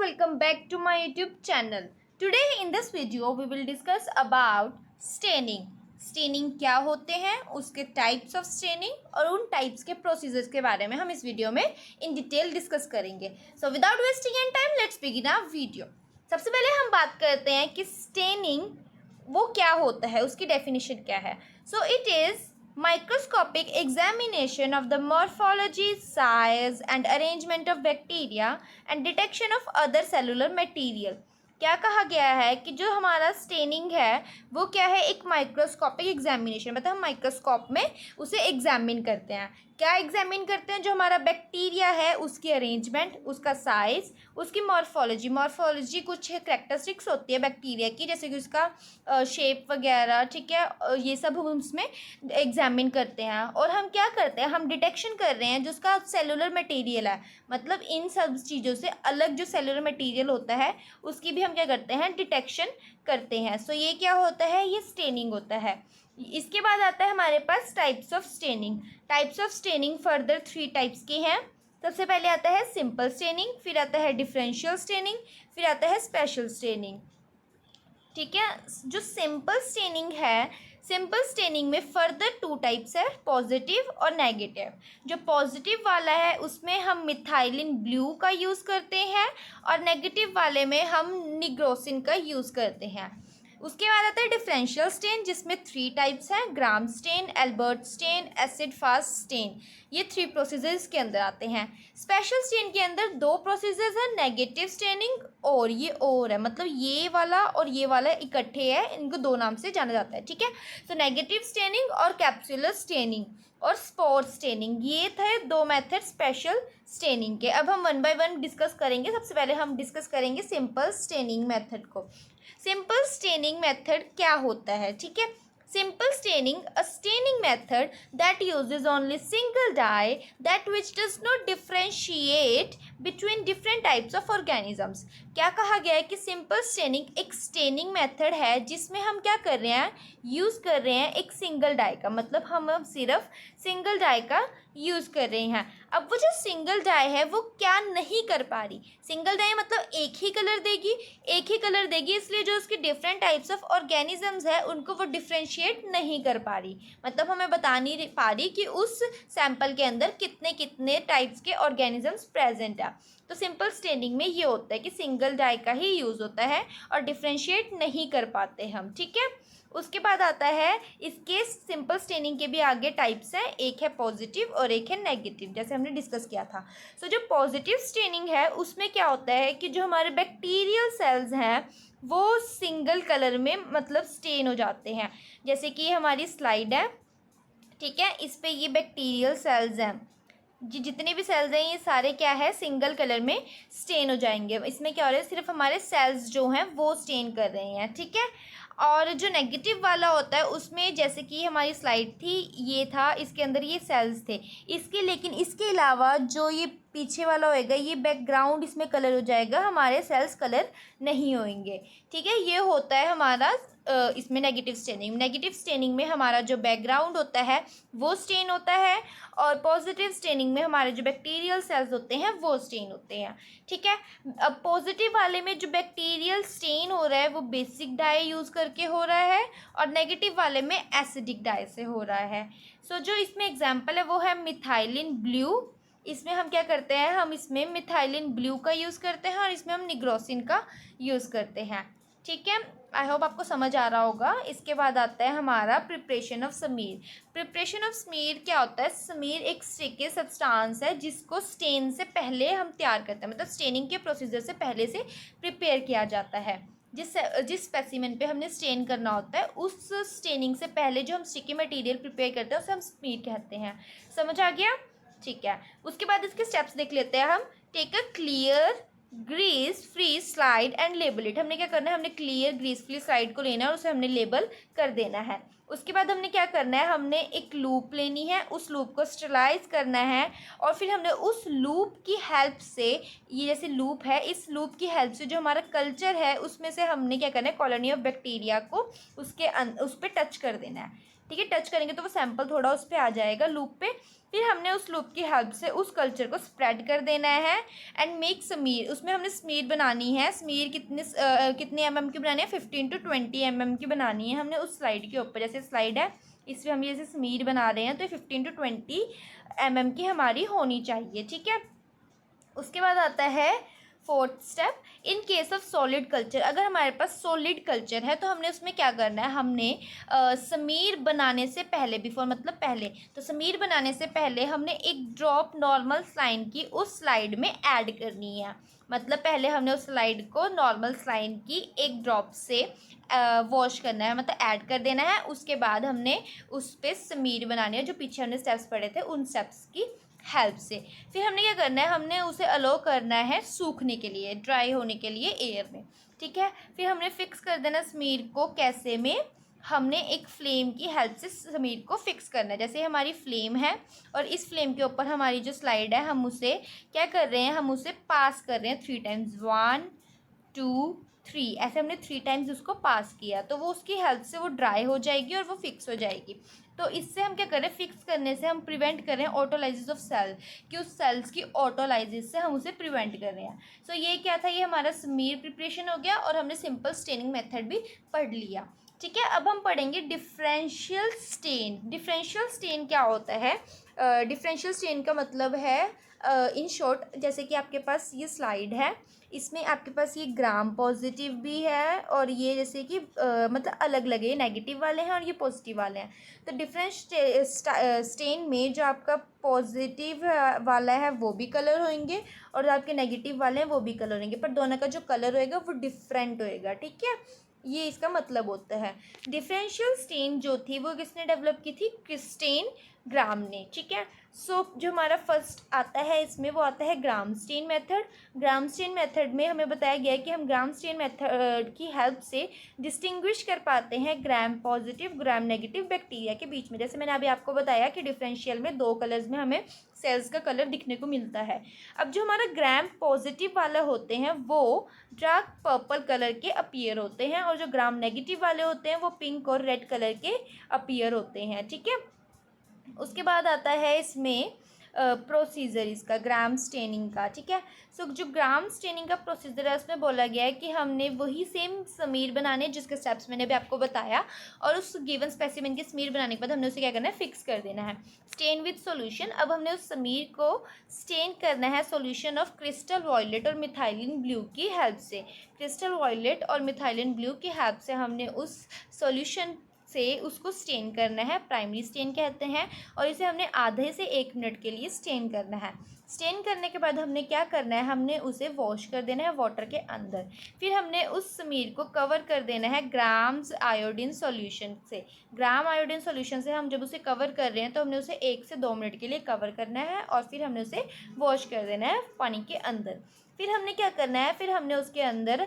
welcome back to my YouTube channel. Today in this video we will discuss about staining. Staining क्या होते हैं, उसके types of staining और उन types के प्रोसीजर्स के बारे में हम इस वीडियो में इन डिटेल डिस्कस करेंगे. So without wasting any time let's begin our video. सबसे पहले हम बात करते हैं कि स्टेनिंग वो क्या होता है, उसकी डेफिनेशन क्या है. So it is microscopic examination of the morphology, size and arrangement of bacteria and detection of other cellular material. क्या कहा गया है कि जो हमारा स्टेनिंग है वो क्या है, एक माइक्रोस्कोपिक एग्जामिनेशन, मतलब हम माइक्रोस्कोप में उसे एग्जामिन करते हैं. क्या एग्जामिन करते हैं, जो हमारा बैक्टीरिया है उसकी अरेंजमेंट, उसका साइज़, उसकी मॉर्फोलॉजी कुछ करैक्टरिस्टिक्स होती है बैक्टीरिया की, जैसे कि उसका शेप वगैरह, ठीक है, ये सब हम उसमें एग्जामिन करते हैं. और हम क्या करते हैं, हम डिटेक्शन कर रहे हैं जो उसका सेलुलर मटेरियल है, मतलब इन सब चीज़ों से अलग जो सेलुलर मटेरियल होता है उसकी भी हम क्या करते हैं, डिटेक्शन करते हैं. सो ये क्या होता है, ये स्टेनिंग होता है. इसके बाद आता है हमारे पास types of staining. Types of staining further 3 types के हैं. सबसे पहले आता है सिंपल स्टेनिंग, फिर आता है डिफरेंशियल स्टेनिंग, फिर आता है स्पेशल स्टेनिंग. ठीक है, जो सिंपल स्टेनिंग है, सिंपल स्टेनिंग में फर्दर 2 टाइप्स है, पॉजिटिव और नेगेटिव. जो पॉजिटिव वाला है उसमें हम मिथाइलिन ब्लू का यूज़ करते हैं और नेगेटिव वाले में हम निग्रोसिन का यूज़ करते हैं. उसके बाद आता है डिफरेंशियल स्टेन, जिसमें 3 टाइप्स हैं, gram stain, Albert stain, acid fast stain. ये 3 प्रोसीजर्स के अंदर आते हैं. स्पेशल स्टेन के अंदर 2 प्रोसीजर्स हैं, नेगेटिव स्टेनिंग और ये और है, मतलब ये वाला और ये वाला इकट्ठे है, इनको 2 नाम से जाना जाता है. ठीक है, तो नेगेटिव स्टेनिंग और कैप्सुलर स्टेनिंग और स्पोर स्टेनिंग, ये थे 2 मेथड स्पेशल स्टेनिंग के. अब हम 1 बाय 1 डिस्कस करेंगे. सबसे पहले हम डिस्कस करेंगे सिंपल स्टेनिंग मेथड को. सिंपल स्टेनिंग मेथड क्या होता है, ठीक है. Simple staining, a staining method that uses only single dye that which does not differentiate between different types of organisms. क्या कहा गया है कि सिंपल स्टेनिंग एक स्टेनिंग मेथड है जिसमें हम क्या कर रहे हैं, यूज़ कर रहे हैं एक सिंगल डाई का, मतलब हम सिर्फ सिंगल डाई का यूज़ कर रहे हैं. अब वो जो सिंगल डाई है वो क्या नहीं कर पा रही, सिंगल डाई मतलब एक ही कलर देगी, इसलिए जो उसके डिफरेंट टाइप्स ऑफ ऑर्गेनिजम्स है उनको वो डिफ्रेंशिएट नहीं कर पा रही, मतलब हमें बता नहीं पा रही कि उस सैंपल के अंदर कितने कितने टाइप्स के ऑर्गेनिजम्स प्रेजेंट है. तो सिंपल स्टेनिंग में ये होता है कि सिंगल डाई का ही यूज़ होता है और डिफ्रेंशिएट नहीं कर पाते हम. ठीक है, उसके बाद आता है इसके सिंपल स्टेनिंग के भी आगे टाइप्स हैं, एक है पॉजिटिव और एक है नेगेटिव, जैसे हमने डिस्कस किया था. सो जो पॉजिटिव स्टेनिंग है उसमें क्या होता है कि जो हमारे बैक्टीरियल सेल्स हैं वो सिंगल कलर में मतलब स्टेन हो जाते हैं. जैसे कि हमारी स्लाइड है, ठीक है, इस पे ये बैक्टीरियल सेल्स हैं, जितने भी सेल्स हैं ये सारे क्या है, सिंगल कलर में स्टेन हो जाएंगे. इसमें क्या हो रहा है, सिर्फ हमारे सेल्स जो हैं वो स्टेन कर रहे हैं. ठीक है, और जो नेगेटिव वाला होता है उसमें जैसे कि हमारी स्लाइड थी, ये था, इसके अंदर ये सेल्स थे इसके, लेकिन इसके अलावा जो ये पीछे वाला होएगा ये बैकग्राउंड इसमें कलर हो जाएगा, हमारे सेल्स कलर नहीं होंगे. ठीक है, ये होता है हमारा इसमें नेगेटिव स्टेनिंग में हमारा जो बैकग्राउंड होता है वो स्टेन होता है और पॉजिटिव स्टेनिंग में हमारे जो बैक्टीरियल सेल्स होते हैं वो स्टेन होते हैं. ठीक है, अब पॉजिटिव वाले में जो बैक्टीरियल स्टेन हो रहा है वो बेसिक डाई यूज़ करके हो रहा है और नेगेटिव वाले में एसिडिक डाई से हो रहा है. सो जो इसमें एग्जाम्पल है वो है मिथाइलिन ब्लू. इसमें हम क्या करते हैं, हम इसमें मिथाइलिन ब्लू का यूज़ करते हैं और इसमें हम निग्रोसिन का यूज़ करते हैं. ठीक है, आई होप आपको समझ आ रहा होगा. इसके बाद आता है हमारा preparation of Sameer. Preparation of Sameer क्या होता है, समीर एक स्टिकी सब्सटेंस है जिसको स्टेन से पहले हम तैयार करते हैं, मतलब स्टेनिंग के प्रोसीजर से पहले से प्रिपेयर किया जाता है. जिस स्पेसिमेन पे हमने स्टेन करना होता है उस स्टेनिंग से पहले जो हम स्टिकी मटेरियल प्रिपेयर करते हैं उसे हम समीर कहते हैं. समझ आ गया, ठीक है. उसके बाद इसके स्टेप्स देख लेते हैं हम. Take a clear grease free slide and label it. हमने क्या करना है, हमने क्लियर ग्रीस फ्री स्लाइड को लेना है और उसे हमने लेबल कर देना है. उसके बाद हमने क्या करना है, हमने एक लूप लेनी है, उस लूप को स्टरलाइज करना है और फिर हमने उस लूप की हेल्प से, ये जैसे लूप है, इस लूप की हेल्प से जो हमारा कल्चर है उसमें से हमने क्या करना है, कॉलोनी ऑफ बैक्टीरिया को उस पर टच कर देना है. ठीक है। टच करेंगे तो वो सैंपल थोड़ा उस पर आ जाएगा लूप पे। फिर हमने उस लूप की हेल्प से उस कल्चर को स्प्रेड कर देना है एंड मेक समीर। उसमें हमने समीर बनानी है। समीर कितने mm की बनानी है, 15 to 20 mm की बनानी है हमने उस स्लाइड के ऊपर। जैसे स्लाइड है इसमें हम जैसे समीर बना रहे हैं तो 15 to 20 mm की हमारी होनी चाहिए, ठीक है। उसके बाद आता है fourth step, in case of solid culture. अगर हमारे पास सॉलिड कल्चर है तो हमने उसमें क्या करना है, हमने समीर बनाने से पहले, बिफोर मतलब पहले, तो समीर बनाने से पहले हमने एक ड्रॉप नॉर्मल स्लाइन की उस स्लाइड में ऐड करनी है। मतलब पहले हमने उस स्लाइड को नॉर्मल स्लाइन की एक ड्रॉप से वॉश करना है, मतलब ऐड कर देना है। उसके बाद हमने उस पर समीर बनानी है, जो पीछे हमने स्टेप्स पढ़े थे उन स्टेप्स की हेल्प से। फिर हमने क्या करना है, हमने उसे अलो करना है सूखने के लिए, ड्राई होने के लिए एयर में, ठीक है। फिर हमने फिक्स कर देना समीर को कैसे में, हमने एक फ्लेम की हेल्प से समीर को फिक्स करना है। जैसे हमारी फ्लेम है और इस फ्लेम के ऊपर हमारी जो स्लाइड है, हम उसे क्या कर रहे हैं, हम उसे पास कर रहे हैं 3 टाइम्स, 1 2 3, ऐसे हमने 3 टाइम्स उसको पास किया तो वो उसकी हेल्प से वो ड्राई हो जाएगी और वो फिक्स हो जाएगी। तो इससे हम क्या करें, फिक्स करने से हम प्रिवेंट कर रहे हैं ऑटोलाइसिस ऑफ सेल, कि उस सेल्स की ऑटोलाइसिस से हम उसे प्रिवेंट कर रहे हैं। सो ये क्या था, ये हमारा समीर प्रिपरेशन हो गया और हमने सिंपल स्टेनिंग मेथड भी पढ़ लिया, ठीक है। अब हम पढ़ेंगे डिफरेंशियल स्टेन। डिफरेंशियल स्टेन क्या होता है, डिफरेंशियल स्टेन का मतलब है इन शॉर्ट, जैसे कि आपके पास ये स्लाइड है, इसमें आपके पास ये ग्राम पॉजिटिव भी है और ये जैसे कि मतलब अलग अलग है, नेगेटिव वाले हैं और ये पॉजिटिव वाले हैं। तो डिफरेंट स्टेन में जो आपका पॉजिटिव वाला है वो भी कलर होंगे और जो आपके नेगेटिव वाले हैं वो भी कलर होंगे, पर दोनों का जो कलर होएगा वो डिफरेंट होएगा, ठीक है। ये इसका मतलब होता है। डिफरेंशियल स्टेन जो थी वो किसने डेवलप की थी, क्रिस्टेन ग्राम ने, ठीक है। सो जो हमारा फर्स्ट आता है इसमें वो आता है ग्राम स्टेन मेथड। ग्राम स्टेन मेथड में हमें बताया गया है कि हम ग्राम स्टेन मेथड की हेल्प से डिस्टिंग्विश कर पाते हैं gram positive gram negative bacteria के बीच में। जैसे मैंने अभी आपको बताया कि डिफरेंशियल में 2 कलर्स में हमें सेल्स का कलर दिखने को मिलता है। अब जो हमारा ग्राम पॉजिटिव वाला होते हैं वो डार्क पर्पल कलर के अपीयर होते हैं और जो ग्राम नेगेटिव वाले होते हैं वो पिंक और रेड कलर के अपीयर होते हैं, ठीक है। उसके बाद आता है इसमें प्रोसीजर इसका ग्राम स्टेनिंग का, ठीक है। सो जो ग्राम स्टेनिंग का प्रोसीजर है उसमें बोला गया है कि हमने वही सेम समीर बनाने जिसके स्टेप्स मैंने भी आपको बताया, और उस गिवन स्पेसिमेन के समीर बनाने के बाद हमने उसे क्या करना है, फिक्स कर देना है। स्टेन विद सॉल्यूशन, अब हमने उस समीर को स्टेन करना है सॉल्यूशन ऑफ क्रिस्टल वॉयलेट और मिथाइलिन ब्लू की हेल्प से। क्रिस्टल वॉयलेट और मिथाइलिन ब्लू की हेल्प से हमने उस सॉल्यूशन से उसको स्टेन करना है, प्राइमरी स्टेन कहते हैं, और इसे हमने आधे से 1 मिनट के लिए स्टेन करना है। स्टेन करने के बाद हमने क्या करना है, हमने उसे वॉश कर देना है वाटर के अंदर। फिर हमने उस समीर को कवर कर देना है ग्राम्स आयोडीन सॉल्यूशन से। ग्राम आयोडीन सॉल्यूशन से हम जब उसे कवर कर रहे हैं तो हमने उसे 1 से 2 मिनट के लिए कवर करना है और फिर हमने उसे वॉश कर देना है पानी के अंदर। फिर हमने क्या करना है, फिर हमने उसके अंदर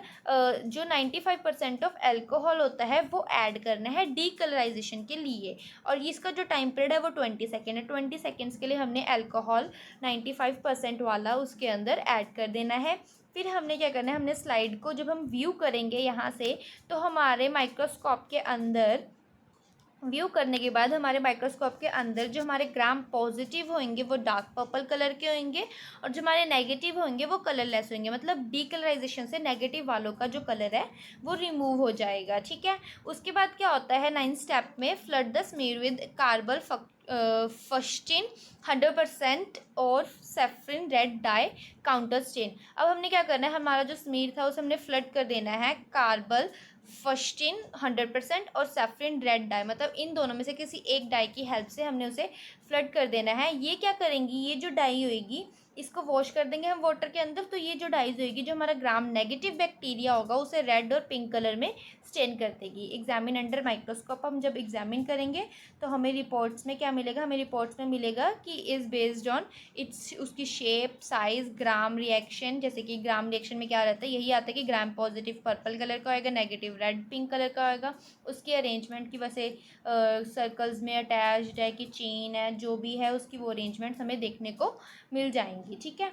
जो 95% ऑफ एल्कोहल होता है वो ऐड करना है डीकलराइजेशन के लिए, और इसका जो टाइम पीरियड है वो 20 सेकेंड है। 20 सेकेंड्स के लिए हमने एल्कोहल 95% वाला उसके अंदर ऐड कर देना है। फिर हमने क्या करना है, हमने स्लाइड को जब हम व्यू करेंगे यहाँ से तो हमारे माइक्रोस्कोप के अंदर व्यू करने के बाद हमारे माइक्रोस्कोप के अंदर जो हमारे ग्राम पॉजिटिव होंगे वो डार्क पर्पल कलर के होंगे और जो हमारे नेगेटिव होंगे वो कलरलेस होंगे। मतलब डीकलराइजेशन से नेगेटिव वालों का जो कलर है वो रिमूव हो जाएगा, ठीक है। उसके बाद क्या होता है, 9 स्टेप में flood the smear with carbol fuchsin 100% और safranin red dye counter stain. अब हमने क्या करना है, हमारा जो स्मीर था उसे हमने फ्लड कर देना है कार्बल फस्टिन 100% और सेफ्रिन रेड डाई, मतलब इन दोनों में से किसी एक डाई की हेल्प से हमने उसे फ्लड कर देना है। ये क्या करेंगी, ये जो डाई होएगी इसको वॉश कर देंगे हम वाटर के अंदर, तो ये जो डाइज होएगी जो हमारा ग्राम नेगेटिव बैक्टीरिया होगा उसे रेड और पिंक कलर में स्टेन कर देगी। एग्जामिन अंडर माइक्रोस्कोप हम जब एग्जामिन करेंगे तो हमें रिपोर्ट्स में क्या मिलेगा, हमें रिपोर्ट्स में मिलेगा कि इज़ बेस्ड ऑन इट्स उसकी शेप साइज ग्राम रिएक्शन। जैसे कि ग्राम रिएक्शन में क्या रहता है, यही आता है कि ग्राम पॉजिटिव पर्पल कलर का होएगा, नेगेटिव रेड पिंक कलर का होएगा। उसके अरेंजमेंट की वजह से सर्कल्स में अटैच्ड है कि चेन है जो भी है उसकी वो अरेंजमेंट्स हमें देखने को मिल जाएंगी, ठीक है।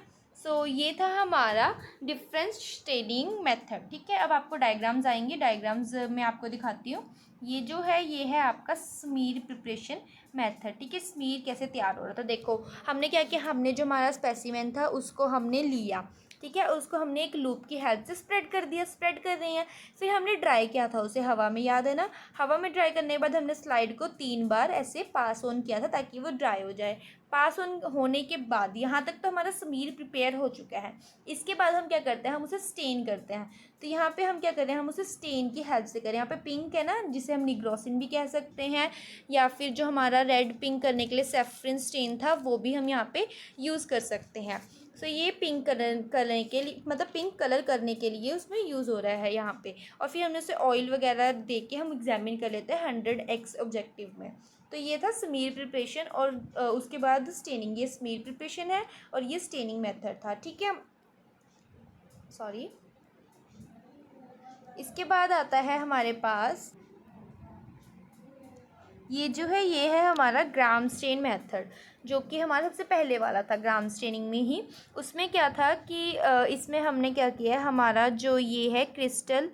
ये था हमारा डिफरेंट स्टेनिंग मेथड। ठीक है, अब आपको डायग्राम्स आएंगे, डायग्राम्स में आपको दिखाती हूँ। ये है आपका स्मीर प्रिपरेशन मेथड। ठीक है, स्मीर कैसे तैयार हो रहा था, देखो हमने क्या किया, हमने जो हमारा स्पेसिमेन था उसको हमने लिया, ठीक है, उसको हमने एक लूप की हेल्प से स्प्रेड कर दिया, स्प्रेड कर रहे हैं। फिर हमने ड्राई किया था उसे हवा में, याद है ना। हवा में ड्राई करने के बाद हमने स्लाइड को 3 बार ऐसे पास ऑन किया था ताकि वो ड्राई हो जाए। पास ऑन होने के बाद यहाँ तक तो हमारा समीर प्रिपेयर हो चुका है। इसके बाद हम क्या करते हैं, हम उसे स्टेन करते हैं। तो यहाँ पे हम क्या करें, हम उसे स्टेन की हेल्प से करें। यहाँ पे पिंक है ना, जिसे हम निग्रोसिन भी कह सकते हैं, या फिर जो हमारा रेड पिंक करने के लिए सैफरन स्टेन था वो भी हम यहाँ पे यूज़ कर सकते हैं। ये पिंक कलर करने के लिए, मतलब पिंक कलर करने के लिए उसमें यूज़ हो रहा है यहाँ पे। और फिर हमने उसे ऑयल वगैरह दे के हम एग्जामिन कर लेते हैं 100x ऑब्जेक्टिव में। तो ये था स्मीर प्रिपरेशन, और उसके बाद स्टेनिंग। ये स्मीर प्रिपरेशन है और ये स्टेनिंग मेथड था। ठीक है, सॉरी। इसके बाद आता है हमारे पास ये है हमारा ग्राम स्टेन मेथड, जो कि हमारा सबसे पहले वाला था ग्राम स्टेनिंग में ही। उसमें क्या था कि इसमें हमने क्या किया है, हमारा जो ये है क्रिस्टल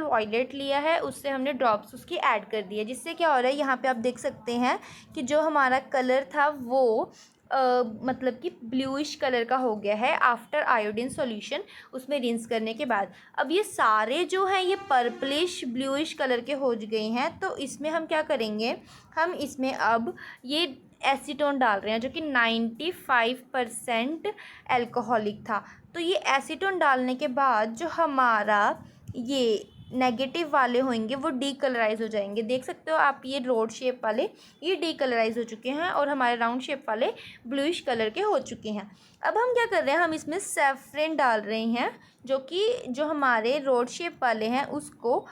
वॉयलेट लिया है, उससे हमने ड्रॉप्स उसकी ऐड कर दिए, जिससे क्या हो रहा है, यहाँ पे आप देख सकते हैं कि जो हमारा कलर था वो मतलब कि ब्लूइश कलर का हो गया है आफ्टर आयोडीन सॉल्यूशन, उसमें रिंस करने के बाद। अब ये सारे जो हैं ये पर्पलिश ब्लूइश कलर के हो गए हैं। तो इसमें हम क्या करेंगे, हम इसमें अब ये एसीटोन डाल रहे हैं, जो कि 95% एल्कोहलिक था। तो ये एसीटोन डालने के बाद जो हमारा ये नेगेटिव वाले होंगे वो डीकलराइज हो जाएंगे। देख सकते हो आप, ये रोड शेप वाले ये डीकलराइज हो चुके हैं और हमारे राउंड शेप वाले ब्लूइश कलर के हो चुके हैं। अब हम क्या कर रहे हैं, हम इसमें सैफरन डाल रहे हैं, जो कि जो हमारे रोड शेप वाले हैं उसको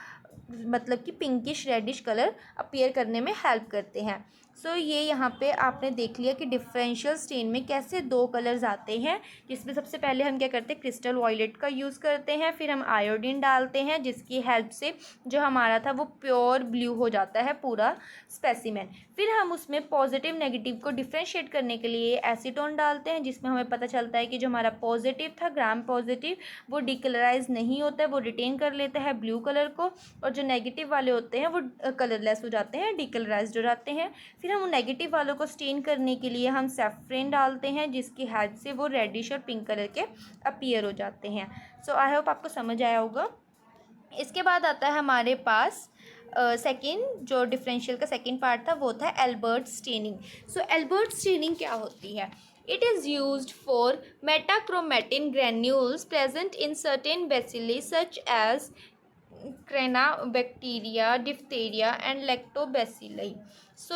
मतलब कि पिंकिश रेडिश कलर अपीयर करने में हेल्प करते हैं। ये यहाँ पे आपने देख लिया कि डिफरेंशियल स्टेन में कैसे 2 कलर्स आते हैं, जिसमें सबसे पहले हम क्या करते हैं, क्रिस्टल वॉयलेट का यूज़ करते हैं, फिर हम आयोडीन डालते हैं, जिसकी हेल्प से जो हमारा था वो प्योर ब्लू हो जाता है पूरा स्पेसिमेन। फिर हम उसमें पॉजिटिव नेगेटिव को डिफ्रेंशिएट करने के लिए एसीटोन डालते हैं, जिसमें हमें पता चलता है कि जो हमारा पॉजिटिव था ग्राम पॉजिटिव वो डिकलराइज नहीं होता है, वो रिटेन कर लेता है ब्लू कलर को, और जो नेगेटिव वाले होते हैं वो कलरलेस हो जाते हैं, डिकलराइज्ड हो जाते हैं। फिर हम नेगेटिव वालों को स्टेन करने के लिए हम सैफरन डालते हैं, जिसकी हेल्प से वो रेडिश और पिंक कलर के अपीयर हो जाते हैं। आई होप आपको समझ आया होगा। इसके बाद आता है हमारे पास सेकेंड, जो डिफरेंशियल का सेकेंड पार्ट था वो था एल्बर्ट स्टेनिंग। एल्बर्ट स्टेनिंग क्या होती है? It is used for metachromatin granules present in certain bacilli such as Cranobacteria, diphtheria and lactobacilli।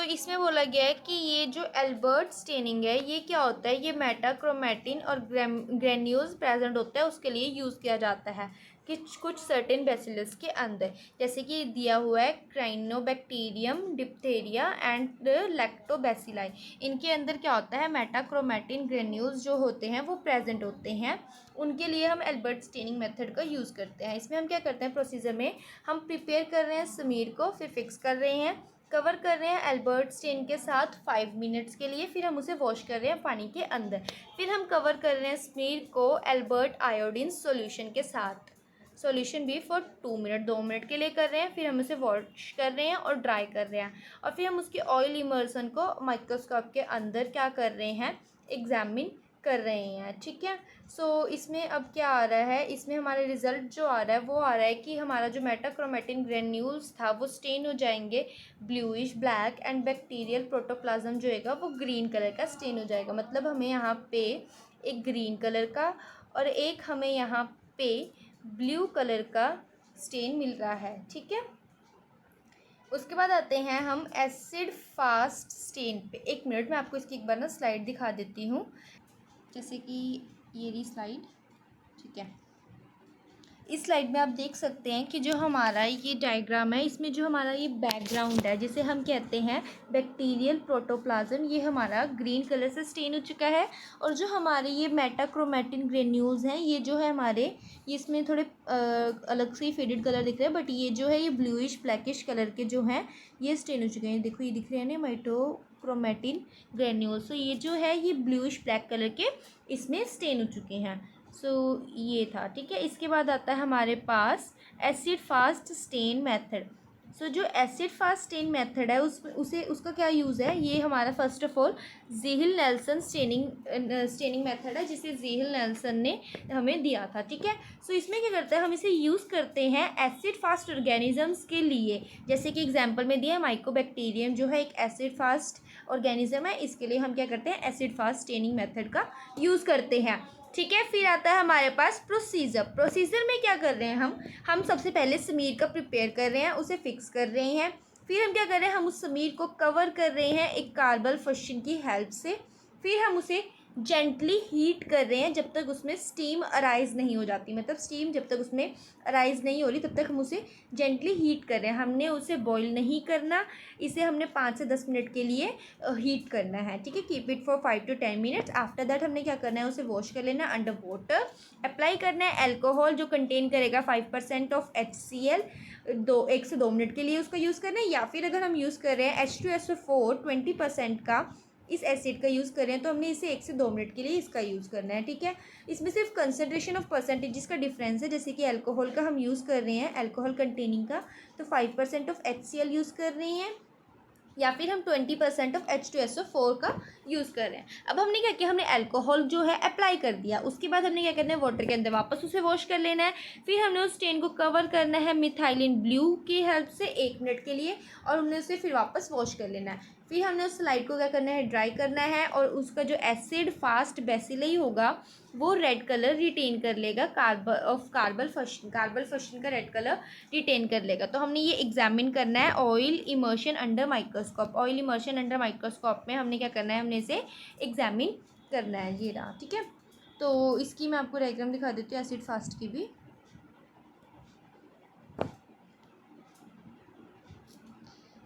इसमें बोला गया है कि ये जो एल्बर्ट स्टेनिंग है ये क्या होता है, ये मेटाक्रोमेटिन और ग्रेन्यूल्स प्रेजेंट होता है उसके लिए यूज़ किया जाता है कि कुछ सर्टेन बैसिलस के अंदर, जैसे कि दिया हुआ है क्राइनोबैक्टीरियम, डिप्थेरिया एंड लैक्टोबैसिलाई। इनके अंदर क्या होता है, मेटाक्रोमेटिन ग्रेन्यूल्स जो होते हैं वो प्रेजेंट होते हैं, उनके लिए हम एल्बर्ट स्टेनिंग मेथड का यूज़ करते हैं। इसमें हम क्या करते हैं, प्रोसीजर में हम प्रिपेयर कर रहे हैं समीर को, फिर फिक्स कर रहे हैं, कवर कर रहे हैं एल्बर्ट स्टेन के साथ 5 मिनट्स के लिए, फिर हम उसे वॉश कर रहे हैं पानी के अंदर, फिर हम कवर कर रहे हैं स्मीर को एल्बर्ट आयोडीन सॉल्यूशन के साथ, सॉल्यूशन भी फॉर 2 मिनट, 2 मिनट के लिए कर रहे हैं, फिर हम उसे वॉश कर रहे हैं और ड्राई कर रहे हैं, और फिर हम उसके ऑयल इमर्सन को माइक्रोस्कोप के अंदर क्या कर रहे हैं, एग्जामिन कर रहे हैं। ठीक है, इसमें अब क्या आ रहा है, इसमें हमारा रिजल्ट जो आ रहा है वो आ रहा है कि हमारा जो मेटाक्रोमेटिन ग्रेन्यूल्स था वो स्टेन हो जाएंगे bluish black, and bacterial protoplasm जो है वो ग्रीन कलर का स्टेन हो जाएगा। मतलब हमें यहाँ पे एक ग्रीन कलर का और एक हमें यहाँ पे ब्लू कलर का स्टेन मिल रहा है। ठीक है, उसके बाद आते हैं हम एसिड फास्ट स्टेन पे। 1 मिनट में आपको इसकी एक बार ना स्लाइड दिखा देती हूँ, जैसे कि ये रही स्लाइड। ठीक है, इस स्लाइड में आप देख सकते हैं कि जो हमारा ये डायग्राम है, इसमें जो हमारा ये बैकग्राउंड है जिसे हम कहते हैं बैक्टीरियल प्रोटोप्लाज्म, ये हमारा ग्रीन कलर से स्टेन हो चुका है, और जो हमारे ये मेटाक्रोमेटिन ग्रेन्यूल्स हैं ये जो है हमारे, ये इसमें थोड़े अलग से फेडेड कलर दिख रहे हैं, बट ये जो है ये ब्लूइश ब्लैकिश कलर के जो हैं ये स्टेन हो चुके हैं। देखो ये दिख रहे हैं ना, क्रोमेटिन ग्रेन्यूल। सो ये जो है ये ब्लूइश ब्लैक कलर के इसमें स्टेन हो चुके हैं। सो ये था, ठीक है। इसके बाद आता है हमारे पास एसिड फास्ट स्टेन मेथड। सो जो एसिड फास्ट स्टेन मेथड है उसका क्या यूज़ है, ये हमारा first of all Ziehl Neelsen staining method है, जिसे ज़ीहिल नेल्सन ने हमें दिया था, ठीक है। सो इसमें क्या करते हैं, हम इसे यूज़ करते हैं एसिड फास्ट ऑर्गेनिजम्स के लिए। जैसे कि एग्जांपल में दिया है माइकोबैक्टीरियम जो है एक एसिड फास्ट ऑर्गेनिज्म है, इसके लिए हम क्या करते हैं एसिड फास्ट स्टेनिंग मेथड का यूज़ करते हैं, ठीक है। फिर आता है हमारे पास प्रोसीजर में क्या कर रहे हैं हम सबसे पहले समीर का प्रिपेयर कर रहे हैं, उसे फिक्स कर रहे हैं। फिर हम क्या कर रहे हैं, हम उस समीर को कवर कर रहे हैं एक कार्बल फंक्शन की हेल्प से। फिर हम उसे जेंटली हीट कर रहे हैं जब तक उसमें स्टीम अराइज नहीं हो जाती, मतलब स्टीम जब तक उसमें अराइज नहीं हो रही तब तक हम उसे जेंटली हीट कर रहे हैं। हमने उसे बॉईल नहीं करना, इसे हमने 5 से 10 मिनट के लिए हीट करना है, ठीक है। Keep it for 5 to 10 minutes. After that हमने क्या करना है, उसे वॉश कर लेना अंडर वाटर। अप्लाई करना है अल्कोहल जो कंटेन करेगा 5% ऑफ HCl। 1 से 2 मिनट के लिए उसका यूज़ करना है, या फिर अगर हम यूज़ कर रहे हैं H2SO4 20% का इस एसिड का यूज़ कर रहे हैं तो हमने इसे 1 से 2 मिनट के लिए इसका यूज़ करना है, ठीक है। इसमें सिर्फ कंसनट्रेशन ऑफ परसेंटेज का डिफरेंस है, जैसे कि अल्कोहल का हम यूज़ कर रहे हैं अल्कोहल कंटेनिंग का तो 5% ऑफ HCl यूज़ कर रहे हैं, या फिर हम 20% ऑफ H2SO4 का यूज़ कर रहे हैं। अब हमने क्या किया, हमने अल्कोहल जो है अप्लाई कर दिया, उसके बाद हमने क्या करना है वाटर के अंदर वापस उसे वॉश कर लेना है। फिर हमने उस स्टेन को कवर करना है मिथाइलिन ब्लू की हेल्प से 1 मिनट के लिए, और हमने उसे फिर वापस वॉश कर लेना है। फिर हमने उस स्लाइड को क्या करना है, ड्राई करना है, और उसका जो एसिड फास्ट बेसिलई होगा वो रेड कलर रिटेन कर लेगा, कार्बल फंक्शन का रेड कलर रिटेन कर लेगा। तो हमने ये एग्जामिन करना है ऑयल इमर्शन अंडर माइक्रोस्कोप में हमने क्या करना है, हमने इसे एग्जामिन करना है, ये रहा, ठीक है। तो इसकी मैं आपको डायग्राम दिखा देती हूँ एसिड फास्ट की भी।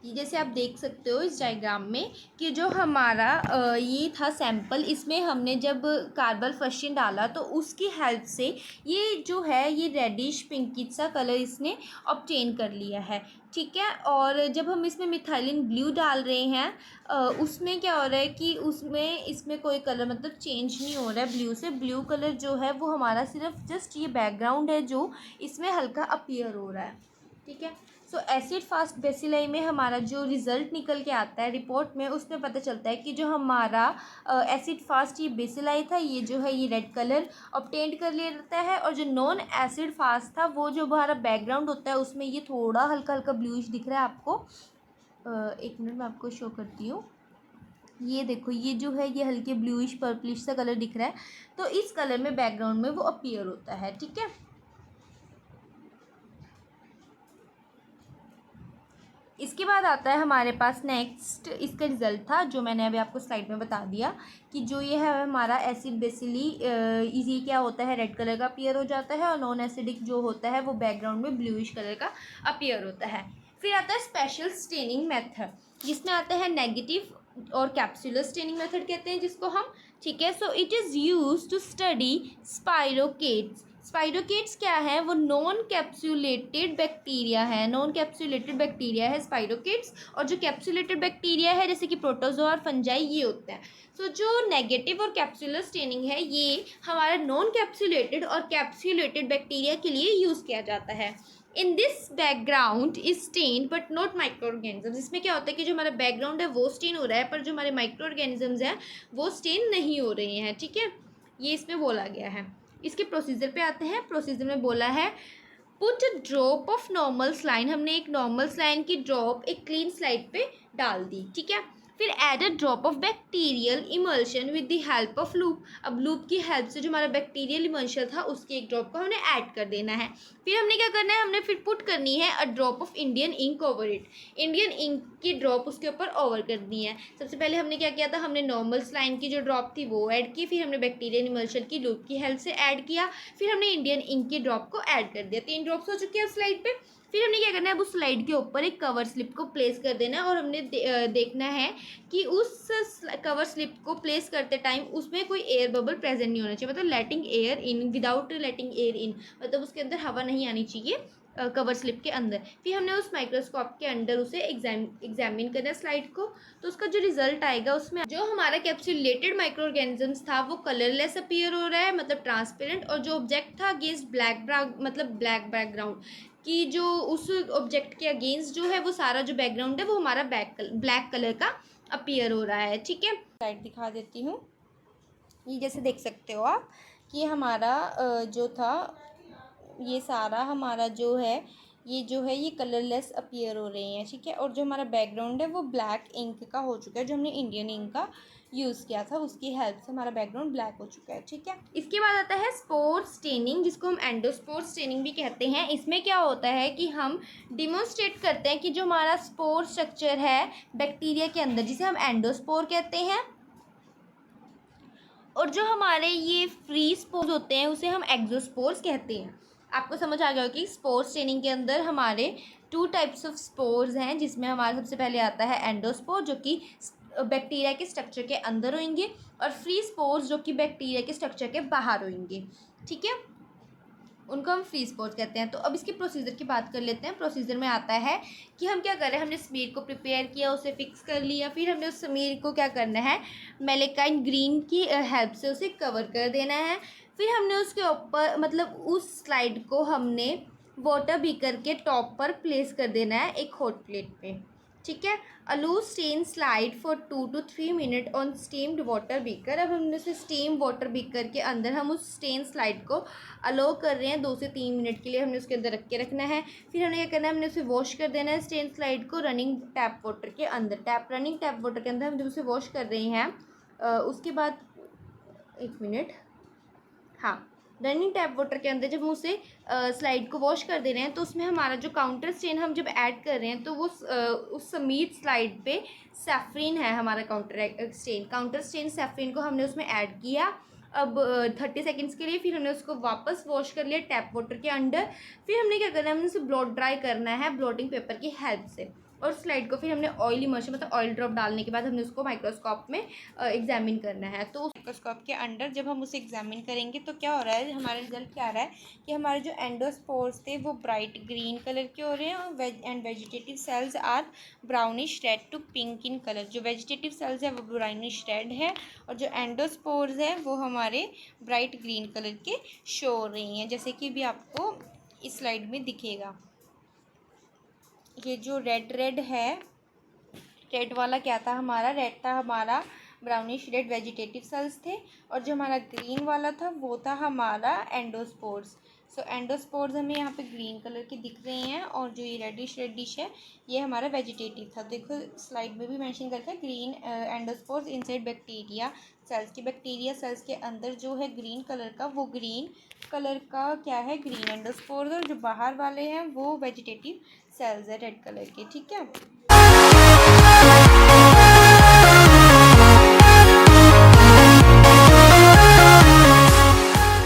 जैसे आप देख सकते हो इस डायग्राम में कि जो हमारा ये था सैंपल, इसमें हमने जब कार्बल फंक्शन डाला तो उसकी हेल्प से ये जो है ये रेडिश पिंकिश सा कलर इसने ऑब्टेन कर लिया है, ठीक है। और जब हम इसमें मिथाइलिन ब्लू डाल रहे हैं उसमें क्या हो रहा है कि इसमें कोई कलर मतलब चेंज नहीं हो रहा है ब्लू से। ब्लू कलर जो है वो हमारा सिर्फ जस्ट ये बैकग्राउंड है जो इसमें हल्का अपीयर हो रहा है, ठीक है। सो एसिड फास्ट बेसिलई में हमारा जो रिज़ल्ट निकल के आता है रिपोर्ट में, उसमें पता चलता है कि जो हमारा एसिड फास्ट ये बेसिलई था ये जो है ये रेड कलर ऑब्टेन कर लेता है, और जो नॉन एसिड फास्ट था वो जो हमारा बैकग्राउंड होता है उसमें ये थोड़ा हल्का हल्का ब्लूइश दिख रहा है आपको। 1 मिनट में आपको शो करती हूँ, ये देखो ये जो है ये हल्के ब्लूइश पर्पलिश सा कलर दिख रहा है, तो इस कलर में बैकग्राउंड में वो अपीयर होता है, ठीक है। इसके बाद आता है हमारे पास नेक्स्ट इसका रिज़ल्ट था जो मैंने अभी आपको स्लाइड में बता दिया कि जो ये है हमारा एसिड बेसिली इजी क्या होता है रेड कलर का अपीयर हो जाता है, और नॉन एसिडिक जो होता है वो बैकग्राउंड में ब्लूइश कलर का अपीयर होता है। फिर आता है स्पेशल स्टेनिंग मेथड जिसमें आता है नेगेटिव और कैप्सुलर स्टेनिंग मेथड कहते हैं जिसको हम, ठीक है। So it is use to study spirochetes. Spirochetes क्या है, वो नॉन कैप्सुलेटेड बैक्टीरिया है स्पाइरोकेट्स, और जो कैप्सुलेटेड बैक्टीरिया है जैसे कि प्रोटोजोआ और फंजाई ये होते हैं। सो जो नेगेटिव और कैप्सुलर स्टेनिंग है ये हमारा नॉन कैप्सुलेटेड और कैप्सुलेटेड बैक्टीरिया के लिए यूज़ किया जाता है। In this background is stain but not microorganism. इसमें क्या होता है कि जो हमारा बैकग्राउंड है वो स्टेन हो रहा है पर जो हमारे माइक्रो ऑर्गेनिजम्स हैं वो स्टेन नहीं हो रहे हैं, ठीक है। ये इसमें बोला गया है। इसके प्रोसीजर पे आते हैं। प्रोसीजर में बोला है put drop of normal saline, हमने एक नॉर्मल स्लाइन की ड्रॉप एक क्लीन स्लाइड पे डाल दी, ठीक है। फिर add a drop of bacterial emulsion with the help of loop. अब लूप की हेल्प से जो हमारा बैक्टीरियल इमल्शन था उसकी एक ड्रॉप को हमने ऐड कर देना है। फिर हमने क्या करना है, हमने फिर पुट करनी है a drop of Indian ink over it. Indian ink की ड्रॉप उसके ऊपर ओवर करनी है। सबसे पहले हमने क्या किया था, हमने नॉर्मल स्लाइन की जो ड्रॉप थी वो ऐड की, फिर हमने बैक्टीरियल इमल्शन की लूप की हेल्प से ऐड किया, फिर हमने इंडियन इंक की ड्रॉप को ऐड कर दिया। 3 ड्रॉप्स हो चुकी है स्लाइड पे। फिर हमने क्या करना है, उस स्लाइड के ऊपर एक कवर स्लिप को प्लेस कर देना है, और हमने देखना है कि उस कवर स्लिप को प्लेस करते टाइम उसमें कोई एयर बबल प्रेजेंट नहीं होना चाहिए, मतलब letting air in without letting air in, मतलब उसके अंदर हवा नहीं आनी चाहिए। कवर स्लिप के अंदर। फिर हमने उस माइक्रोस्कोप के अंदर उसे एग्जामिन करना स्लाइड को, तो उसका जो रिजल्ट आएगा उसमें जो हमारा कैप्सुलेटेड माइक्रो ऑर्गेनिजम्स था वो कलरलेस अपीयर हो रहा है, मतलब ट्रांसपेरेंट, और जो ऑब्जेक्ट था अगेंस्ट ब्लैक बैकग्राउंड कि जो उस ऑब्जेक्ट के अगेंस्ट जो है वो सारा जो बैकग्राउंड है वो हमारा ब्लैक कलर का अपीयर हो रहा है। ठीक है, स्लाइड दिखा देती हूँ। ये जैसे देख सकते हो आप कि हमारा जो था ये सारा हमारा जो है ये कलरलेस अपीयर हो रही हैं। ठीक है, और जो हमारा बैकग्राउंड है वो ब्लैक इंक का हो चुका है, जो हमने इंडियन इंक का यूज़ किया था उसकी हेल्प से हमारा बैकग्राउंड ब्लैक हो चुका है। ठीक है, इसके बाद आता है स्पोर स्टेनिंग, जिसको हम एंडोस्पोर स्टेनिंग भी कहते हैं। इसमें क्या होता है कि हम डिमोन्स्ट्रेट करते हैं कि जो हमारा स्पोर स्ट्रक्चर है बैक्टीरिया के अंदर, जिसे हम एंडोस्पोर कहते हैं, और जो हमारे ये फ्री स्पोर्स होते हैं उसे हम एक्सोस्पोर्स कहते हैं। आपको समझ आ गया होगा कि स्पोर स्टेनिंग के अंदर हमारे 2 टाइप्स ऑफ स्पोर्स हैं, जिसमें हमारा सबसे पहले आता है एंडोस्पोर जो कि बैक्टीरिया के स्ट्रक्चर के अंदर होंगे, और फ्री स्पोर्स जो कि बैक्टीरिया के स्ट्रक्चर के बाहर होंगे। ठीक है, उनको हम फ्री स्पोर्स कहते हैं। तो अब इसके प्रोसीजर की बात कर लेते हैं। प्रोसीजर में आता है कि हम क्या कर रहे हैं, हमने समीर को प्रिपेयर किया, उसे फिक्स कर लिया, फिर हमने उस समीर को क्या करना है, मेलेकाइन ग्रीन की हेल्प से उसे कवर कर देना है। फिर हमने उसके ऊपर मतलब उस स्लाइड को हमने वाटर बीकर के टॉप पर प्लेस कर देना है एक हॉट प्लेट पे। ठीक है, allow stain slide for 2 to 3 minute on steamed water beaker. अब हमने उसे स्टीम वाटर बीकर के अंदर हम उस स्टेन स्लाइड को अलो कर रहे हैं 2 से 3 मिनट के लिए, हमने उसके अंदर रख के रखना है। फिर हमने क्या करना है, हमने उसे वॉश कर देना है स्टेन स्लाइड को रनिंग टैप वाटर के अंदर। रनिंग टैप वाटर के अंदर हम जब उसे वॉश कर रहे हैं उसके बाद 1 मिनट, हाँ, रनिंग टैप वाटर के अंदर जब हम उसे स्लाइड को वॉश कर दे रहे हैं तो उसमें हमारा जो काउंटर स्टेन हम जब ऐड कर रहे हैं तो वो उस समीट स्लाइड पे सैफरीन है हमारा काउंटर स्टेन सैफरीन को हमने उसमें ऐड किया। अब 30 सेकेंड्स के लिए, फिर हमने उसको वापस वॉश कर लिया टैप वाटर के अंडर। फिर हमने क्या करना है, हमने उसे ब्लॉट ड्राई करना है ब्लॉटिंग पेपर की हेल्प से, और स्लाइड को फिर हमने ऑयल इमर्शन मतलब ऑयल ड्रॉप डालने के बाद हमने उसको माइक्रोस्कोप में एग्जामिन करना है। तो माइक्रोस्कोप के अंडर जब हम उसे एग्जामिन करेंगे तो क्या हो रहा है, हमारा रिजल्ट क्या आ रहा है कि हमारे जो एंडोस्पोर्स थे वो ब्राइट ग्रीन कलर के हो रहे हैं, and vegetative cells are brownish red to pink in colour. जो वेजिटेटिव सेल्स है वो ब्राउनिश रेड है, और जो एंडोस्पोर्स है वो हमारे ब्राइट ग्रीन कलर के शो हो रही हैं, जैसे कि भी आपको इस स्लाइड में दिखेगा। ये जो रेड है, रेड वाला क्या था हमारा, रेड था हमारा ब्राउनिश रेड वेजिटेटिव सेल्स थे, और जो हमारा ग्रीन वाला था वो था हमारा एंडोस्पोर्स। सो एंडोस्पोर्स हमें यहाँ पे ग्रीन कलर की दिख रही हैं, और जो ये रेडिश है ये हमारा वेजिटेटिव था। देखो स्लाइड में भी मेंशन करके green endospores inside bacteria cells की, बैक्टीरिया सेल्स के अंदर जो है ग्रीन कलर का वो ग्रीन कलर का क्या है, ग्रीन एंडोस्पोर्स, और जो बाहर वाले हैं वो वेजिटेटिव सेल्स है रेड कलर के। ठीक है,